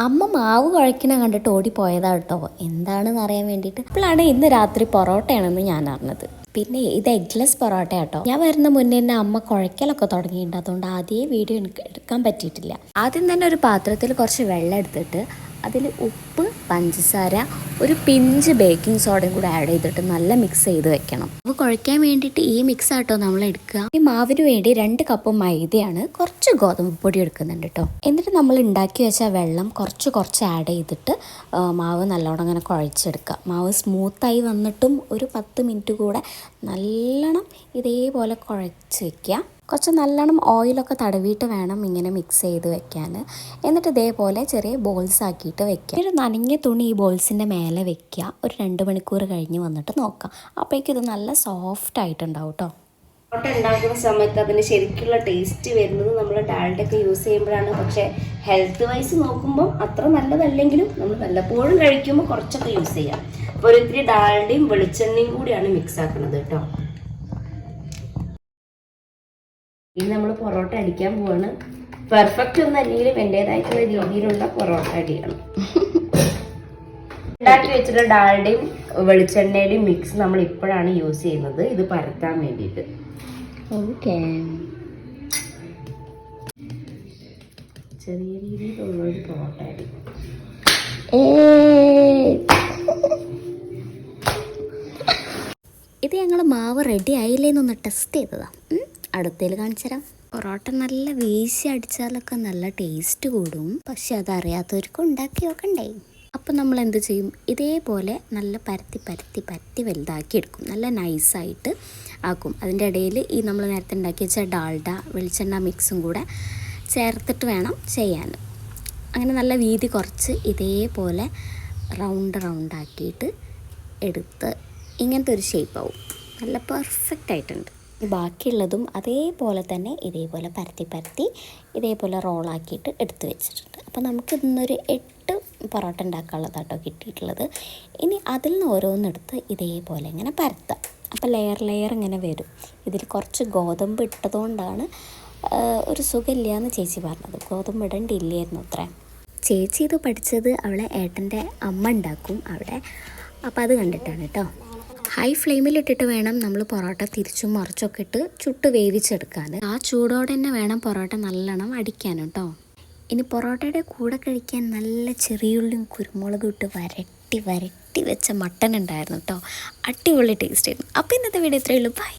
അമ്മ മാവ് കുഴക്കണ കണ്ടിട്ട് ഓടിപ്പോയതാ കേട്ടോ, എന്താണെന്ന് അറിയാൻ വേണ്ടിയിട്ട്. അപ്പോഴാണ് ഇന്ന് രാത്രി പൊറോട്ടയാണെന്ന് ഞാൻ അറിഞ്ഞത്. പിന്നെ ഇത് എഗ്ലെസ് പൊറോട്ട കേട്ടോ. ഞാൻ വരുന്ന മുന്നേ തന്നെ അമ്മ കുഴക്കലൊക്കെ തുടങ്ങിയിട്ടുണ്ട്, അതുകൊണ്ട് ആദ്യം വീഡിയോ എനിക്ക് എടുക്കാൻ പറ്റിയിട്ടില്ല. ആദ്യം തന്നെ ഒരു പാത്രത്തിൽ കുറച്ച് വെള്ളം എടുത്തിട്ട് അതിൽ ഉപ്പ്, പഞ്ചസാര, ഒരു പിഞ്ച് ബേക്കിംഗ് സോഡയും കൂടെ ആഡ് ചെയ്തിട്ട് നല്ല മിക്സ് ചെയ്ത് വെക്കണം. അപ്പോൾ കുഴയ്ക്കാൻ വേണ്ടിയിട്ട് ഈ മിക്സ് ആട്ടോ നമ്മൾ എടുക്കുക. ഈ മാവിന് വേണ്ടി 2 കപ്പ് മൈദയാണ്, കുറച്ച് ഗോതമ്പ് പൊടി എടുക്കുന്നുണ്ട് കേട്ടോ. എന്നിട്ട് നമ്മൾ ഉണ്ടാക്കി വെച്ച വെള്ളം കുറച്ച് ആഡ് ചെയ്തിട്ട് മാവ് നല്ലോണം അങ്ങനെ കുഴച്ചെടുക്കുക. മാവ് സ്മൂത്തായി വന്നിട്ടും ഒരു 10 മിനിറ്റ് കൂടെ നല്ലോണം ഇതേപോലെ കുഴച്ച് വയ്ക്കുക. കുറച്ച് നല്ലോണം ഓയിലൊക്കെ തടവിയിട്ട് വേണം ഇങ്ങനെ മിക്സ് ചെയ്ത് വെക്കാൻ. എന്നിട്ട് ഇതേപോലെ ചെറിയ ബോൾസ് ആക്കിയിട്ട് വെക്കുക. ഒരു നനഞ്ഞ തുണി ഈ ബോൾസിൻ്റെ മേലെ വെക്കുക. ഒരു 2 മണിക്കൂർ കഴിഞ്ഞ് വന്നിട്ട് നോക്കാം. അപ്പോഴേക്കും ഇത് നല്ല സോഫ്റ്റ് ആയിട്ടുണ്ടാവും കേട്ടോ. പൊറോട്ട ഉണ്ടാക്കുന്ന സമയത്ത് അതിന് ശരിക്കുള്ള ടേസ്റ്റ് വരുന്നത് നമ്മൾ ഡാൽഡൊക്കെ യൂസ് ചെയ്യുമ്പോഴാണ്. പക്ഷേ ഹെൽത്ത് വൈസ് നോക്കുമ്പോൾ അത്ര നല്ലതല്ലെങ്കിലും നമ്മൾ വല്ലപ്പോഴും കഴിക്കുമ്പോൾ കുറച്ചൊക്കെ യൂസ് ചെയ്യാം. അപ്പോൾ ഒരു ഇത്തിരി ഡാൽഡയും വെളിച്ചെണ്ണയും കൂടിയാണ് മിക്സ് ആക്കുന്നത് കേട്ടോ. ഇനി നമ്മൾ പൊറോട്ട അടിക്കാൻ പോവാണ്. പെർഫെക്റ്റ് ഒന്നും അല്ലെങ്കിലും എൻ്റെതായിട്ടുള്ള രീതിയിലുള്ള പൊറോട്ട അടിയാണ്. ഉണ്ടാക്കി വെച്ചിട്ട് ഡാൽഡയും വെളിച്ചെണ്ണയുടെയും മിക്സ് നമ്മൾ ഇപ്പോഴാണ് യൂസ് ചെയ്യുന്നത്, ഇത് പരത്താൻ വേണ്ടിയിട്ട്. ഓക്കെ, ചെറിയ രീതിയിലുള്ളൊരു പൊറോട്ട അടി. ഇത് ഞങ്ങൾ മാവ് റെഡി ആയില്ലേന്നൊന്ന് ടെസ്റ്റ് ചെയ്തതാണ്. അടുത്തേൽ കാണിച്ചു തരാം. പൊറോട്ട നല്ല വീശി അടിച്ചാലൊക്കെ നല്ല ടേസ്റ്റ് കൂടും, പക്ഷെ അതറിയാത്തവർക്ക് ഉണ്ടാക്കി നോക്കണ്ടേ. അപ്പം നമ്മൾ എന്ത് ചെയ്യും, ഇതേപോലെ നല്ല പരത്തി വലുതാക്കി എടുക്കും. നല്ല നൈസായിട്ട് ആക്കും. അതിൻ്റെ ഇടയിൽ ഈ നമ്മൾ നേരത്തെ ഉണ്ടാക്കി വെച്ച ഡാൽഡ വെളിച്ചെണ്ണ മിക്സും കൂടെ ചേർത്തിട്ട് വേണം ചെയ്യാൻ. അങ്ങനെ നല്ല വീതി കുറച്ച് ഇതേപോലെ റൗണ്ടാക്കിയിട്ട് എടുത്ത് ഇങ്ങനത്തെ ഒരു ഷേപ്പാവും. നല്ല പെർഫെക്റ്റ് ആയിട്ടുണ്ട്. ബാക്കിയുള്ളതും അതേപോലെ തന്നെ ഇതേപോലെ പരത്തി ഇതേപോലെ റോളാക്കിയിട്ട് എടുത്ത് വെച്ചിട്ടുണ്ട്. അപ്പോൾ നമുക്ക് ഇന്നൊരു 8 പൊറോട്ട ഉണ്ടാക്കാനുള്ളതാട്ടോ കിട്ടിയിട്ടുള്ളത്. ഇനി അതിൽ നിന്ന് ഓരോന്നെടുത്ത് ഇതേപോലെ ഇങ്ങനെ പരത്താം. അപ്പോൾ ലെയർ ഇങ്ങനെ വരും. ഇതിൽ കുറച്ച് ഗോതമ്പ് ഇട്ടതുകൊണ്ടാണ് ഒരു സുഖമില്ല എന്ന് ചേച്ചി പറഞ്ഞത്. ഗോതമ്പ് ഇടേണ്ടില്ലായിരുന്നു അത്ര. ചേച്ചി ഇത് പഠിച്ചത് അവളെ ഏട്ടൻ്റെ അമ്മ ഉണ്ടാക്കും അവിടെ, അപ്പോൾ അത് കണ്ടിട്ടാണ് കേട്ടോ. ഹൈ ഫ്ലെയിമിലിട്ടിട്ട് വേണം നമ്മൾ പൊറോട്ട തിരിച്ചും മറിച്ചൊക്കെ ഇട്ട് ചുട്ട് വേവിച്ചെടുക്കാൻ. ആ ചൂടോടെ തന്നെ വേണം പൊറോട്ട നല്ലോണം അടിക്കാൻ കേട്ടോ. ഇനി പൊറോട്ടയുടെ കൂടെ കഴിക്കാൻ നല്ല ചെറിയുള്ളിയും കുരുമുളകും ഇട്ട് വരട്ടി വെച്ച മട്ടൻ ഉണ്ടായിരുന്നു കേട്ടോ. അടിപൊളി ടേസ്റ്റ് ആയിരുന്നു. അപ്പോൾ ഇന്നത്തെ വീഡിയോ ഇത്രയേ ഉള്ളൂ. ബൈ.